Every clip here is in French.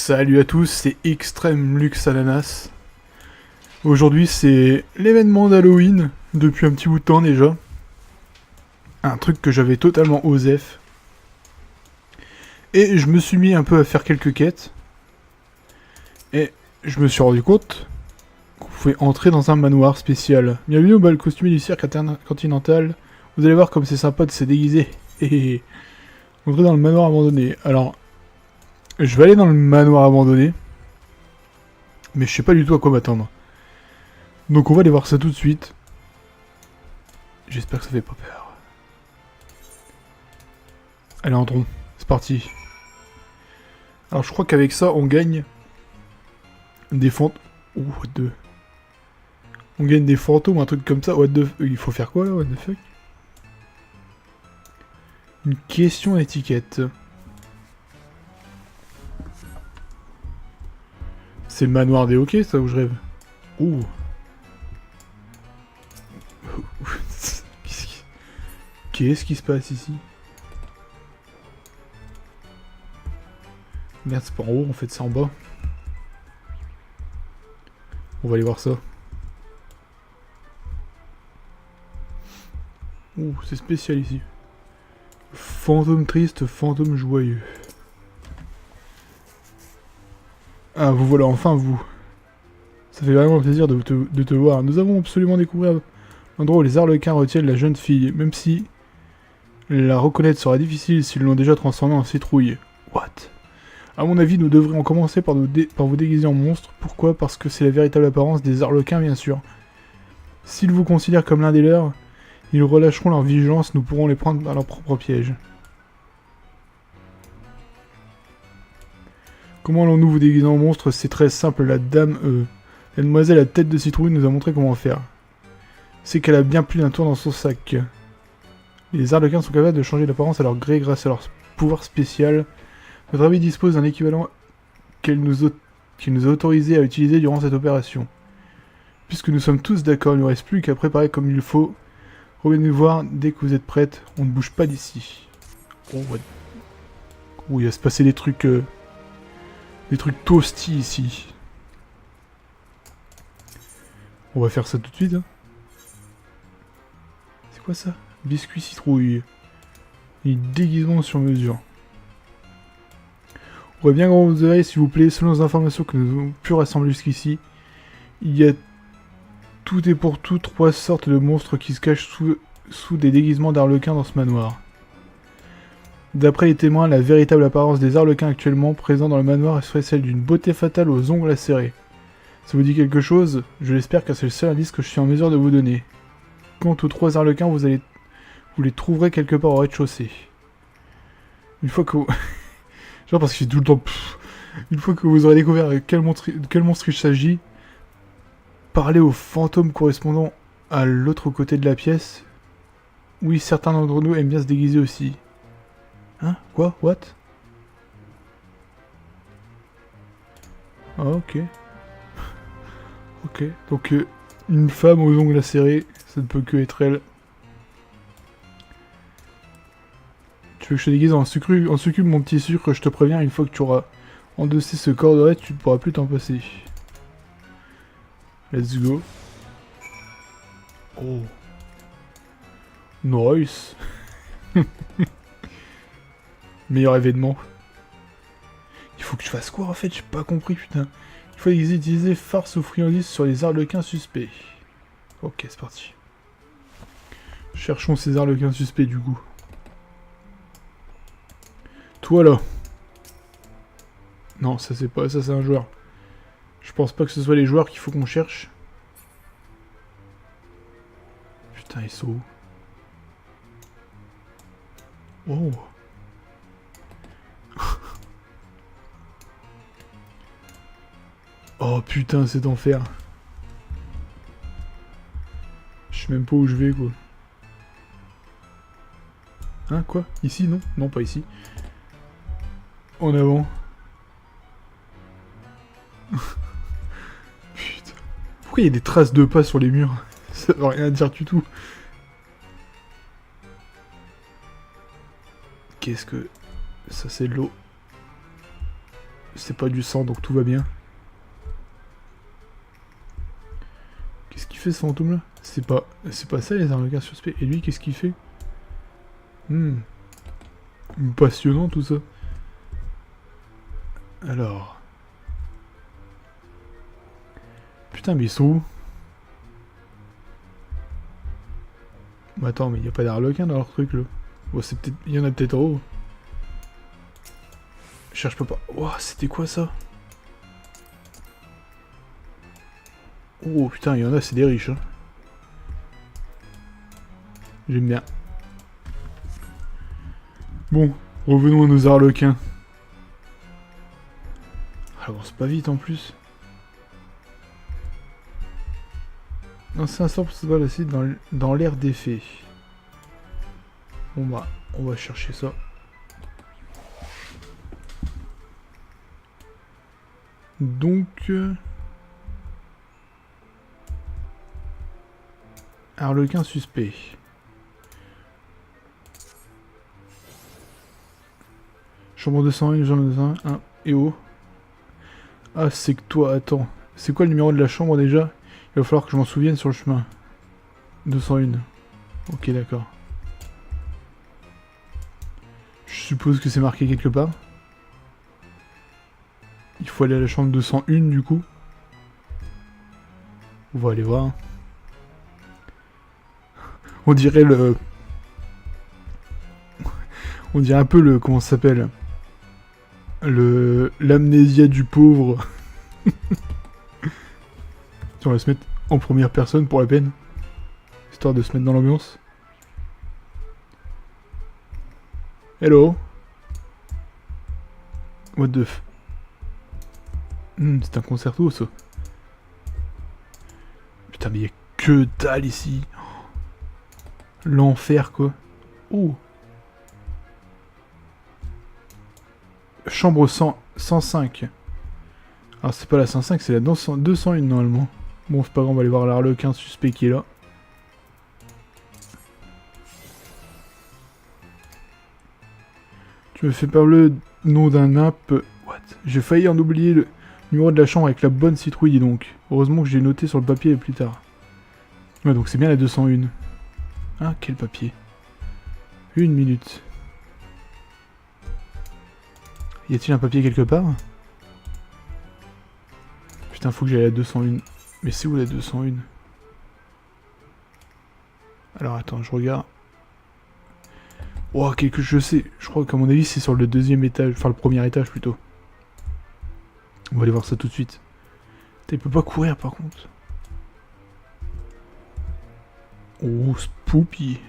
Salut à tous, c'est Extreme Luxe Ananas. Aujourd'hui c'est l'événement d'Halloween, depuis un petit bout de temps déjà. Un truc que j'avais totalement osef. Et je me suis mis un peu à faire quelques quêtes. Et je me suis rendu compte qu'on pouvait entrer dans un manoir spécial. Bienvenue au bal costumé du cirque continental. Vous allez voir comme c'est sympa de se déguiser. Et entrer dans le manoir abandonné. Alors, je vais aller dans le manoir abandonné. Mais je sais pas du tout à quoi m'attendre. Donc on va aller voir ça tout de suite. J'espère que ça fait pas peur. Allez, entrons. C'est parti. Alors je crois qu'avec ça, on gagne des fantômes. Ouh, what the... On gagne des fantômes, un truc comme ça. What the... Il faut faire quoi là? What the fuck? Une question d'étiquette. C'est le manoir des hockey, ça, où je rêve? Ouh. Qu'est-ce qui se passe ici? Merde, c'est pas en haut, en fait, c'est en bas. On va aller voir ça. Ouh, c'est spécial ici. Fantôme triste, fantôme joyeux. Ah, vous voilà enfin, vous. Ça fait vraiment plaisir de te voir. Nous avons absolument découvert l'endroit où les Arlequins retiennent la jeune fille, même si la reconnaître sera difficile s'ils l'ont déjà transformée en citrouille. What? A mon avis, nous devrions commencer par vous déguiser en monstre. Pourquoi? Parce que c'est la véritable apparence des Arlequins, bien sûr. S'ils vous considèrent comme l'un des leurs, ils relâcheront leur vigilance, nous pourrons les prendre à leur propre piège. Comment allons-nous vous déguiser en monstre? C'est très simple, la demoiselle à tête de citrouille nous a montré comment faire. C'est qu'elle a bien plus d'un tour dans son sac. Les Arlequins sont capables de changer d'apparence à leur gré grâce à leur pouvoir spécial. Notre ami dispose d'un équivalent qu'il nous a autorisé à utiliser durant cette opération. Puisque nous sommes tous d'accord, il ne nous reste plus qu'à préparer comme il faut. Revenez nous voir dès que vous êtes prêtes, on ne bouge pas d'ici. Oh, what... Ouh, il va se passer des trucs toasty ici. On va faire ça tout de suite. Hein. C'est quoi ça? Biscuit citrouille. Et déguisement sur mesure. Ouvrez bien grand vos oreilles s'il vous plaît. Selon les informations que nous avons pu rassembler jusqu'ici, il y a tout et pour tout 3 sortes de monstres qui se cachent sous des déguisements d'arlequins dans ce manoir. D'après les témoins, la véritable apparence des arlequins actuellement présents dans le manoir serait celle d'une beauté fatale aux ongles acérés. Ça vous dit quelque chose? Je l'espère car c'est le seul indice que je suis en mesure de vous donner. Quant aux 3 arlequins, vous les trouverez quelque part au rez-de-chaussée. Une fois que vous... Genre parce que c'est tout le temps... Une fois que vous aurez découvert quel monstre il s'agit, parlez aux fantômes correspondant à l'autre côté de la pièce. Oui, certains d'entre nous aiment bien se déguiser aussi. Hein? Quoi? What? Ah, ok. Ok. Donc, une femme aux ongles acérés, ça ne peut que être elle. Tu veux que je te déguise en succube, mon petit sucre? Je te préviens, une fois que tu auras endossé ce cordolet, tu ne pourras plus t'en passer. Let's go. Oh. Nice. Meilleur événement. Il faut que je fasse quoi en fait? J'ai pas compris, putain. Il faut utiliser farce ou friandise sur les arlequins suspects. Ok, c'est parti. Cherchons ces arlequins suspects du coup. Toi là. Non, ça c'est pas... Ça c'est un joueur. Je pense pas que ce soit les joueurs qu'il faut qu'on cherche. Putain, ils sont où? Oh. Oh putain, c'est d'enfer. Je sais même pas où je vais, quoi. Hein, quoi? Ici, non? Non, pas ici. En avant. Putain. Pourquoi il y a des traces de pas sur les murs? Ça veut rien dire du tout. Qu'est-ce que... Ça, c'est de l'eau. C'est pas du sang, donc tout va bien. Qu'est-ce qu'il fait ce fantôme là? C'est pas ça les arlequins suspects. Et lui, qu'est-ce qu'il fait? Passionnant tout ça. Alors... Putain, mais ils sont où? Bah attends, mais y a pas d'arlequin dans leur truc là. Bon, c'est peut-être... Y en a peut-être en haut. Je cherche pas. Ouah, c'était quoi ça? Oh putain, y en a, c'est des riches. Hein. J'aime bien. Bon, revenons à nos arlequins. Alors, c'est pas vite en plus. L'ancien sort pour se balancer dans l'air d'effet. Bon bah, on va chercher ça. Donc... Arlequin suspect. Chambre 201, chambre 201, et oh. Ah, c'est que toi, attends. C'est quoi le numéro de la chambre déjà? Il va falloir que je m'en souvienne sur le chemin. 201. Ok, d'accord. Je suppose que c'est marqué quelque part. Il faut aller à la chambre 201 du coup. On va aller voir. On dirait le... On dirait un peu le... Comment ça s'appelle? L'amnésia du pauvre. On va se mettre en première personne pour la peine. Histoire de se mettre dans l'ambiance. Hello. What the f... c'est un concerto ça. Putain mais y'a que dalle ici. L'enfer quoi. Oh. Chambre 105. Alors c'est pas la 105, c'est la 201 normalement. Bon c'est pas grave, on va aller voir l'arlequin suspect qui est là. Tu me fais parler le nom d'un app. What? J'ai failli en oublier le numéro de la chambre avec la bonne citrouille dis donc. Heureusement que j'ai noté sur le papier plus tard. Ouais donc c'est bien la 201. Ah quel papier. 1 minute. Y a-t-il un papier quelque part? Putain, faut que j'aille à la 201. Mais c'est où la 201? Alors attends, je regarde. Oh, quelque chose, je sais. Je crois qu'à mon avis, c'est sur le deuxième étage. Enfin, le premier étage plutôt. On va aller voir ça tout de suite. Putain, il peut pas courir par contre. Oh, Spoopy.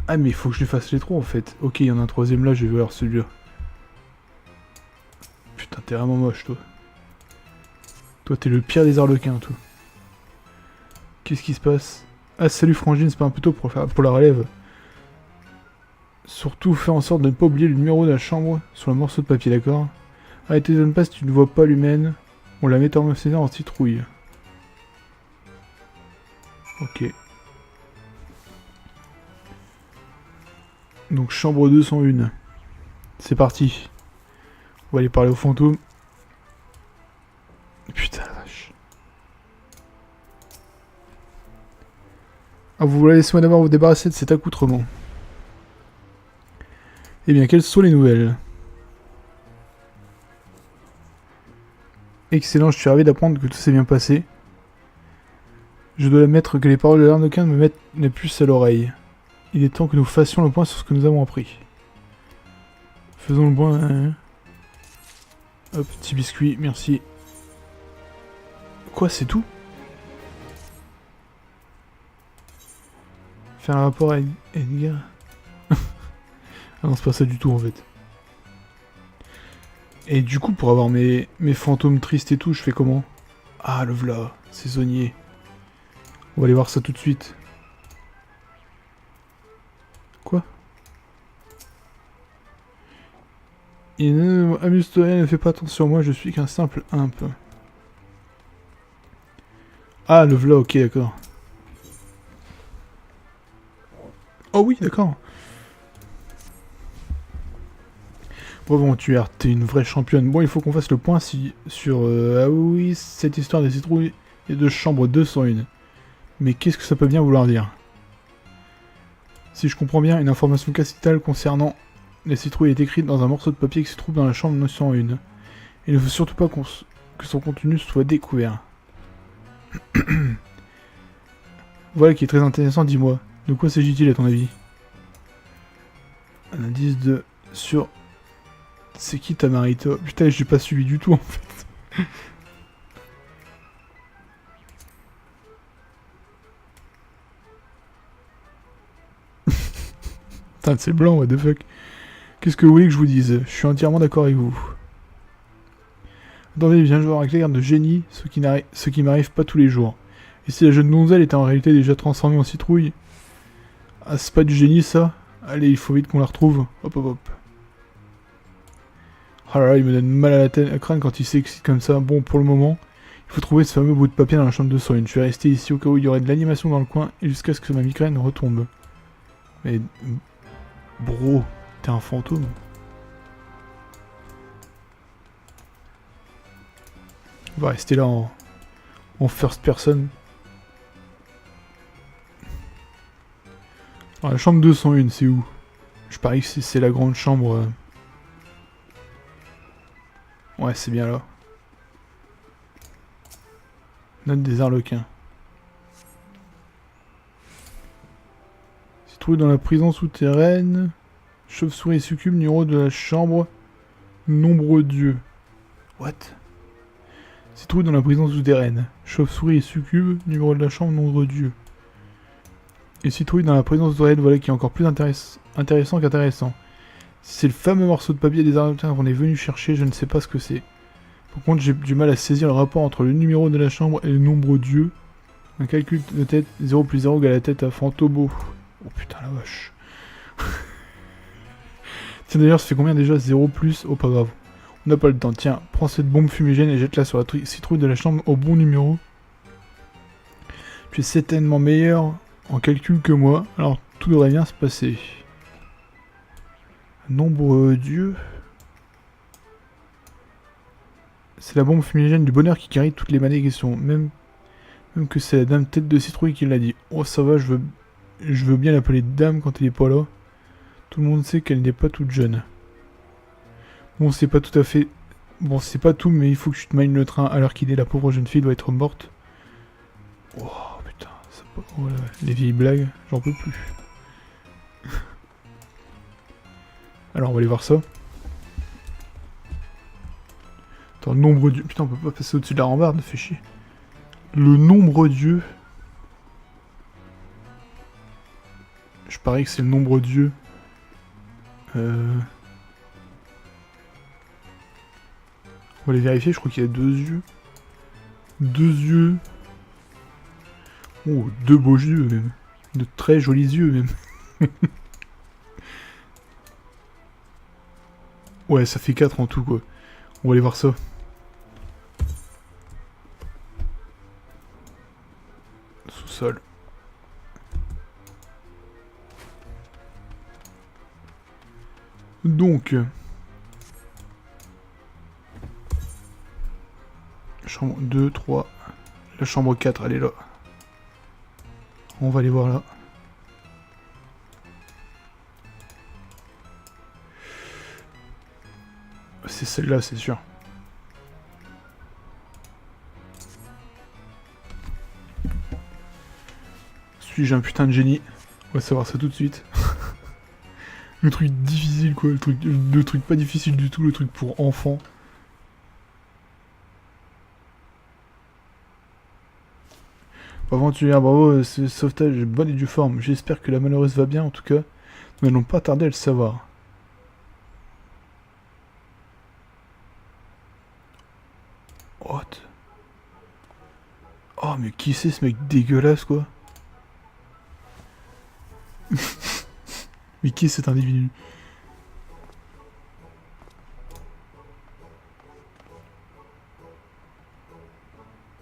Ah, mais il faut que je lui fasse les trois en fait. Ok, il y en a un troisième là, je vais voir celui-là. Putain, t'es vraiment moche, toi. Toi, t'es le pire des arlequins, toi. Qu'est-ce qui se passe? Ah, salut Frangine, c'est pas un peu tôt pour la relève. Surtout, fais en sorte de ne pas oublier le numéro de la chambre sur le morceau de papier, d'accord? Ah, et t'étonne pas si tu ne vois pas l'humaine. On la métamorphosée en citrouille. Ok. Donc, chambre 201. C'est parti. On va aller parler au fantôme. Putain la vache. Ah, vous voulez laisser-moi d'abord vous débarrasser de cet accoutrement. Eh bien, quelles sont les nouvelles? Excellent, je suis ravi d'apprendre que tout s'est bien passé. Je dois admettre que les paroles de l'arlequin me mettent la puce à l'oreille. Il est temps que nous fassions le point sur ce que nous avons appris. Faisons le point... Hein. Hop, petit biscuit, merci. Quoi, c'est tout? Faire un rapport à Edgar. Ah non, c'est pas ça du tout en fait. Et du coup, pour avoir mes fantômes tristes et tout, je fais comment? Ah, le v'là, saisonnier. On va aller voir ça tout de suite. Quoi? Amuse-toi, ne fais pas attention, moi je suis qu'un simple imp. Ah, le v'là, ok, d'accord. Oh oui, d'accord. Reventure, t'es une vraie championne. Bon, il faut qu'on fasse le point sur... ah oui, cette histoire des citrouilles et de chambre 201. Mais qu'est-ce que ça peut bien vouloir dire? Si je comprends bien, une information capitale concernant les citrouilles est écrite dans un morceau de papier qui se trouve dans la chambre 901. Il ne faut surtout pas que son contenu soit découvert. Voilà qui est très intéressant, dis-moi. De quoi s'agit-il à ton avis? Un indice de... sur... C'est qui Tamarita? Putain, j'ai pas suivi du tout en fait. Putain, c'est blanc, what the fuck. Qu'est-ce que vous voulez que je vous dise? Je suis entièrement d'accord avec vous. Attendez, viens jouer avec les gardes de génie, ce qui m'arrive pas tous les jours. Et si la jeune donzelle était en réalité déjà transformée en citrouille? Ah, c'est pas du génie ça? Allez, il faut vite qu'on la retrouve. Hop hop hop. Oh là là, il me donne mal à la tête, à crâne quand il s'excite comme ça. Bon, pour le moment, il faut trouver ce fameux bout de papier dans la chambre de Sorin. Je vais rester ici au cas où il y aurait de l'animation dans le coin et jusqu'à ce que ma migraine retombe. Mais... Bro, t'es un fantôme. On va rester là en first person. Alors, la chambre 201, c'est où? Je parie que c'est la grande chambre... Ouais, c'est bien là. Note des Arlequins. Citrouille dans la prison souterraine. Chauve-souris succube, numéro de la chambre. Nombreux dieux. What? Citrouille dans la prison souterraine. Chauve-souris et succube, numéro de la chambre, nombreux dieux. Et citrouille dans la prison souterraine, voilà qui est encore plus intéressant qu'intéressant. C'est le fameux morceau de papier des Arlequins qu'on est venu chercher, je ne sais pas ce que c'est. Par contre, j'ai du mal à saisir le rapport entre le numéro de la chambre et le nombre dieu. Un calcul de tête, 0 plus 0 égale la tête à Fantobo. Oh putain la vache. Tiens d'ailleurs, ça fait combien déjà? 0 plus? Oh pas grave. On n'a pas le temps. Tiens, prends cette bombe fumigène et jette-la sur la citrouille de la chambre au bon numéro. Tu es certainement meilleur en calcul que moi, alors tout devrait bien se passer. Nombre dieu. C'est la bombe fumigène du bonheur qui guérit toutes les maladies questions. Même que c'est la dame tête de citrouille qui l'a dit. Oh ça va, je veux bien l'appeler dame quand elle est pas là. Tout le monde sait qu'elle n'est pas toute jeune. Bon, c'est pas tout à fait... Bon, c'est pas tout, mais il faut que tu te maignes le train à l'heure qu'il est. La pauvre jeune fille doit être morte. Oh putain, ça... Oh, là, les vieilles blagues, j'en peux plus. Alors on va aller voir ça. Attends, nombre dieu. Putain, on peut pas passer au-dessus de la rambarde, fait chier. Le nombre dieu. Je parie que c'est le nombre dieu. On va les vérifier, je crois qu'il y a 2 yeux. 2 yeux. Oh, 2 beaux yeux même. De très jolis yeux même. Ouais, ça fait 4 en tout quoi. On va aller voir ça. Sous-sol. Donc... Chambre 2, 3... La chambre 4, elle est là. On va aller voir là. C'est celle-là, c'est sûr. Suis-je un putain de génie? On va savoir ça tout de suite. Le truc difficile quoi, le truc pas difficile du tout, le truc pour enfants. Aventurière, bravo, ce sauvetage est bonne et due forme. J'espère que la malheureuse va bien, en tout cas. Nous n'allons pas tarder à le savoir. What? Oh, mais qui c'est ce mec dégueulasse, quoi? Mais qui est cet individu?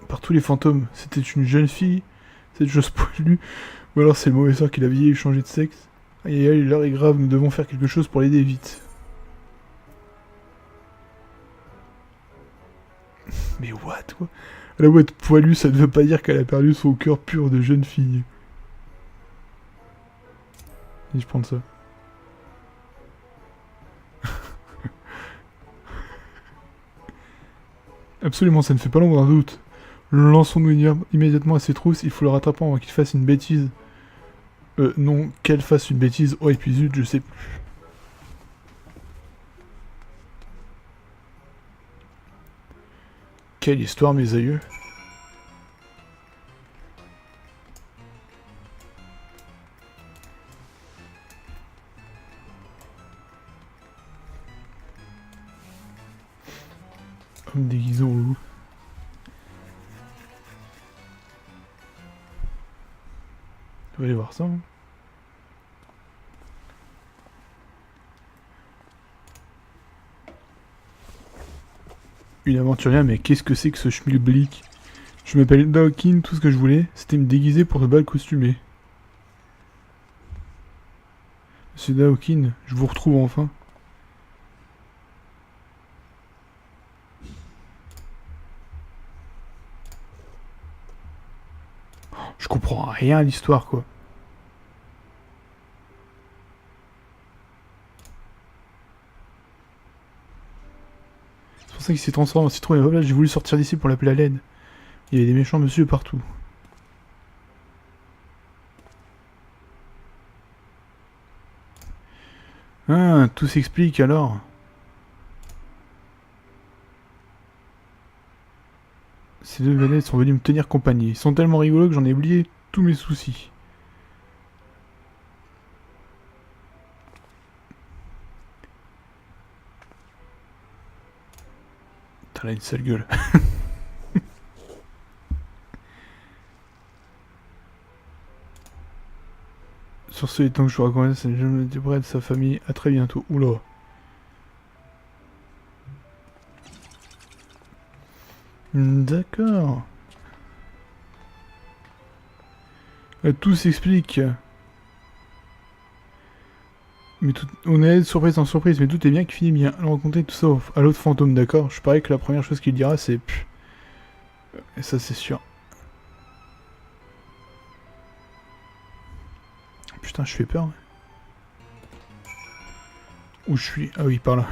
Par tous les fantômes, c'était une jeune fille, cette chose poilue, ou alors c'est le mauvais sort qui l'a vieilli et changé de sexe. Aïe aïe aïe, l'heure est grave, nous devons faire quelque chose pour l'aider vite. Mais what, quoi? La ouate poilue, ça ne veut pas dire qu'elle a perdu son cœur pur de jeune fille. Et je prends ça. Absolument, ça ne fait pas l'ombre d'un doute. Lançons-nous immédiatement à ses trousses, il faut le rattraper avant qu'il fasse une bêtise. Non, qu'elle fasse une bêtise. Oh, et puis zut, je sais plus. Quelle histoire, mes aïeux. Homme déguisé en loup. On va aller voir ça. Hein. Une aventurière, mais qu'est-ce que c'est que ce schmilblick? Je m'appelle Daokin, tout ce que je voulais, c'était me déguiser pour de bal costumé. Monsieur Daokin, je vous retrouve enfin. Je comprends rien à l'histoire, quoi. C'est pour ça qu'il s'est transformé en citron et hop là, j'ai voulu sortir d'ici pour l'appeler à l'aide. Il y avait des méchants monsieur partout. Ah, tout s'explique alors. Ces deux vedettes sont venus me tenir compagnie. Ils sont tellement rigolos que j'en ai oublié tous mes soucis. T'as là une sale gueule. Sur ce, temps que je vous raconte, c'est le jeune de sa famille. À très bientôt. Oula. D'accord. Tout s'explique. Mais tout... On est surprise en surprise, mais tout est bien qui finit bien. Alors raconter tout ça à l'autre fantôme, d'accord? Je parie que la première chose qu'il dira, c'est... Et ça, c'est sûr. Putain, je fais peur. Où je suis? Ah oui, par là.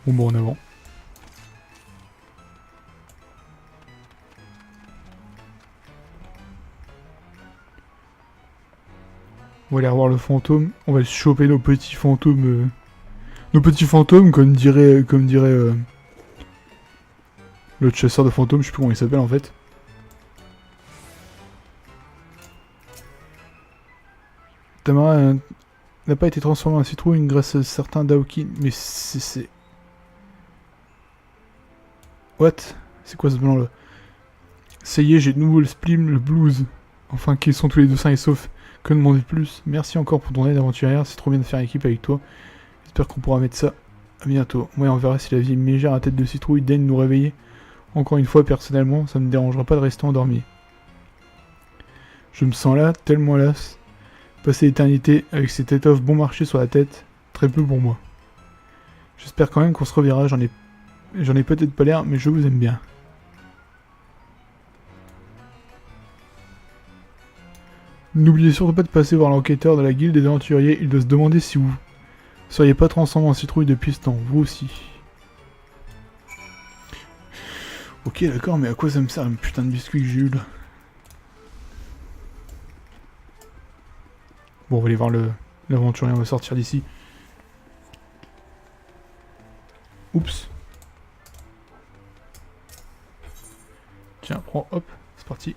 Bon, en avant. On va aller revoir le fantôme. On va choper nos petits fantômes. Nos petits fantômes, comme dirait l'autre chasseur de fantômes, je sais plus comment il s'appelle en fait. Tamara n'a pas été transformée en citrouille grâce à certains Daokin. Mais c'est... What? C'est quoi ce blanc là? Ça y est, j'ai de nouveau le spleen, le blues. Enfin, qu'ils sont tous les deux sains et saufs. Que demander de plus? Merci encore pour ton aide aventurière, c'est trop bien de faire équipe avec toi. J'espère qu'on pourra mettre ça à bientôt. Ouais, on verra si la vieille mégère à tête de citrouille daigne nous réveiller. Encore une fois, personnellement, ça me dérangera pas de rester endormi. Je me sens là, tellement las. Passer l'éternité avec cette étoffe bon marché sur la tête, très peu pour moi. J'espère quand même qu'on se reverra, j'en ai peut-être pas l'air, mais je vous aime bien. N'oubliez surtout pas de passer voir l'enquêteur de la guilde des aventuriers, il doit se demander si vous seriez pas transformé en citrouille depuis ce temps, vous aussi. Ok d'accord, mais à quoi ça me sert un putain de biscuit que j'ai eu là? Bon, on va aller voir l'aventurier, on va sortir d'ici. Oups. Tiens, prends, hop, c'est parti.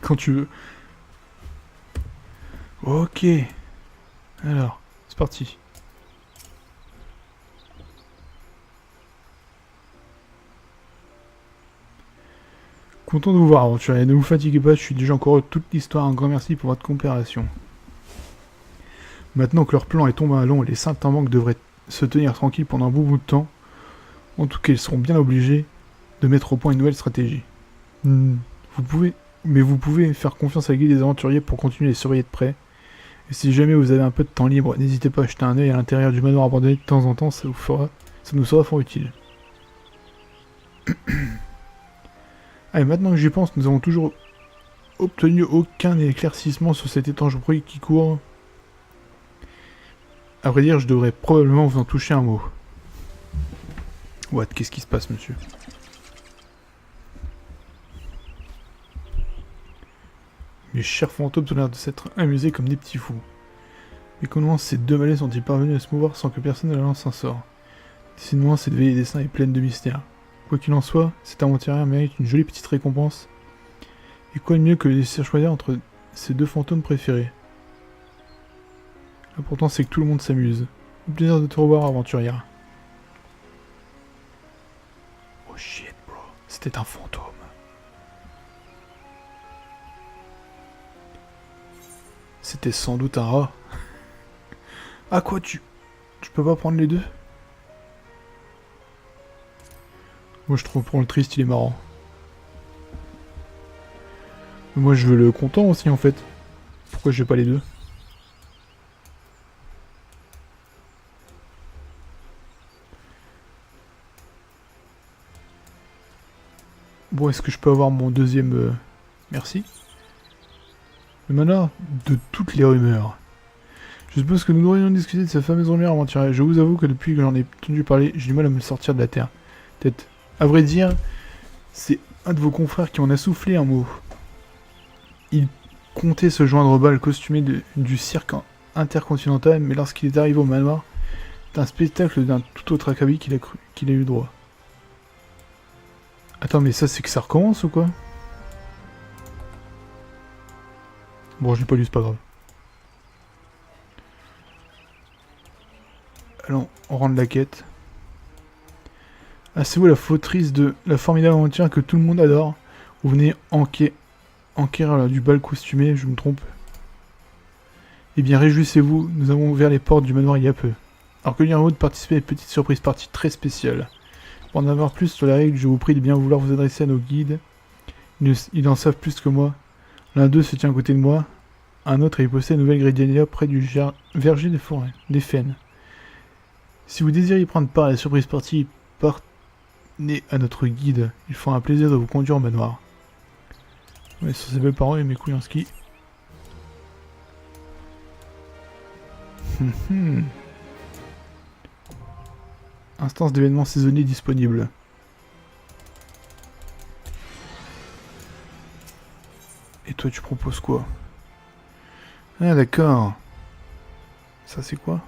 Quand tu veux. Ok. Alors, c'est parti. Content de vous voir, aventurier. Ne vous fatiguez pas, je suis déjà encore toute l'histoire. Un grand merci pour votre compréhension. Maintenant que leur plan est tombé à l'eau, les Saint-Amand devraient se tenir tranquilles pendant un bon bout de temps. En tout cas, ils seront bien obligés de mettre au point une nouvelle stratégie. Vous pouvez faire confiance à la guilde des aventuriers pour continuer à les surveiller de près. Et si jamais vous avez un peu de temps libre, n'hésitez pas à jeter un œil à l'intérieur du manoir abandonné de temps en temps, ça nous sera fort utile. Allez, maintenant que j'y pense, nous avons toujours obtenu aucun éclaircissement sur cet étrange bruit qui court. À vrai dire, je devrais probablement vous en toucher un mot. What? Qu'est-ce qui se passe, monsieur? Les chers fantômes ont l'air de s'être amusés comme des petits fous. Mais comment ces deux malais sont-ils parvenus à se mouvoir sans que personne ne leur lance un sort? Décidément, cette veillée des saints est pleine de mystères. Quoi qu'il en soit, cet aventurier mérite une jolie petite récompense. Et quoi de mieux que de laisser choisir entre ses deux fantômes préférés? L'important c'est que tout le monde s'amuse. Au plaisir de te revoir, aventurière. Oh shit, bro. C'était un fantôme. C'était sans doute un rat. Ah quoi, tu peux pas prendre les deux? Moi je trouve pour le triste, il est marrant. Mais moi je veux le content aussi en fait. Pourquoi j'ai pas les deux? Bon, est-ce que je peux avoir mon deuxième... Merci. Le manoir de toutes les rumeurs. Je suppose que nous devrions discuter de cette fameuse rumeur aventurière. Je vous avoue que depuis que j'en ai entendu parler, j'ai du mal à me sortir de la terre. Peut-être. À vrai dire, c'est un de vos confrères qui en a soufflé un mot. Il comptait se joindre au bal costumé du cirque intercontinental, mais lorsqu'il est arrivé au manoir, c'est un spectacle d'un tout autre acabit qu'il a eu droit. Attends, mais ça, c'est que ça recommence ou quoi? Bon, je l'ai pas lu, c'est pas grave. Allons, on rentre la quête. Ah, c'est vous la fautrice de la formidable aventure que tout le monde adore. Vous venez enquérir du bal costumé, je me trompe. Eh bien, réjouissez-vous, nous avons ouvert les portes du manoir il y a peu. Alors que direz-vous de participer à une petite surprise partie très spéciale. Pour en avoir plus sur les règles, je vous prie de bien vouloir vous adresser à nos guides. Ils en savent plus que moi. L'un d'eux se tient à côté de moi. Un autre y possède une nouvelle grédiania près du verger des forêts, des Fennes. Si vous désirez y prendre part à la surprise partie, partez à notre guide. Il fera un plaisir de vous conduire au manoir. Ouais, sur ces belles paroles et mes couilles en ski. Instance d'événements saisonniers disponible. Et toi, tu proposes quoi? Ah, d'accord. Ça, c'est quoi?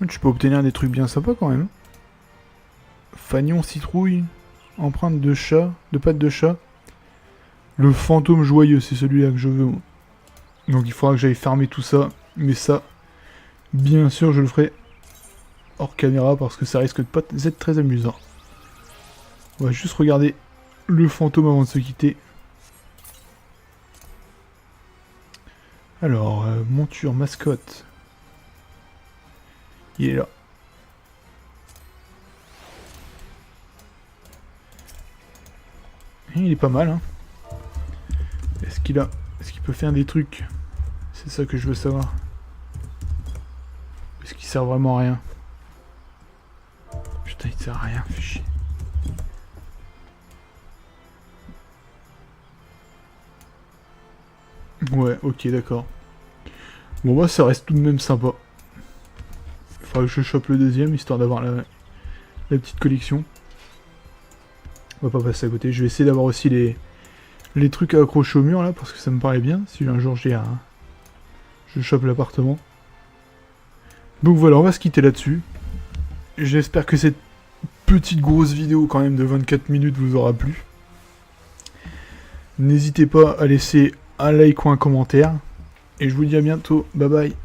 Tu peux obtenir des trucs bien sympas quand même. Fagnon citrouille. Empreinte de chat. De pattes de chat. Le fantôme joyeux, c'est celui-là que je veux. Donc il faudra que j'aille farmer tout ça. Mais ça, bien sûr, je le ferai hors caméra parce que ça risque de pas être très amusant. On va juste regarder le fantôme avant de se quitter. Alors, monture, mascotte. Il est là. Il est pas mal, hein. Est-ce qu'il peut faire des trucs? C'est ça que je veux savoir. Est-ce qu'il sert vraiment à rien? Putain, il sert à rien, fais chier. Ouais, ok, d'accord. Bon, bah, ça reste tout de même sympa. Il faudra que je chope le deuxième, histoire d'avoir la petite collection. On va pas passer à côté. Je vais essayer d'avoir aussi les trucs à accrocher au mur, là, parce que ça me paraît bien. Si un jour je chope l'appartement. Donc voilà, on va se quitter là-dessus. J'espère que cette petite grosse vidéo, quand même, de 24 minutes vous aura plu. N'hésitez pas à laisser un like ou un commentaire. Et je vous dis à bientôt. Bye bye.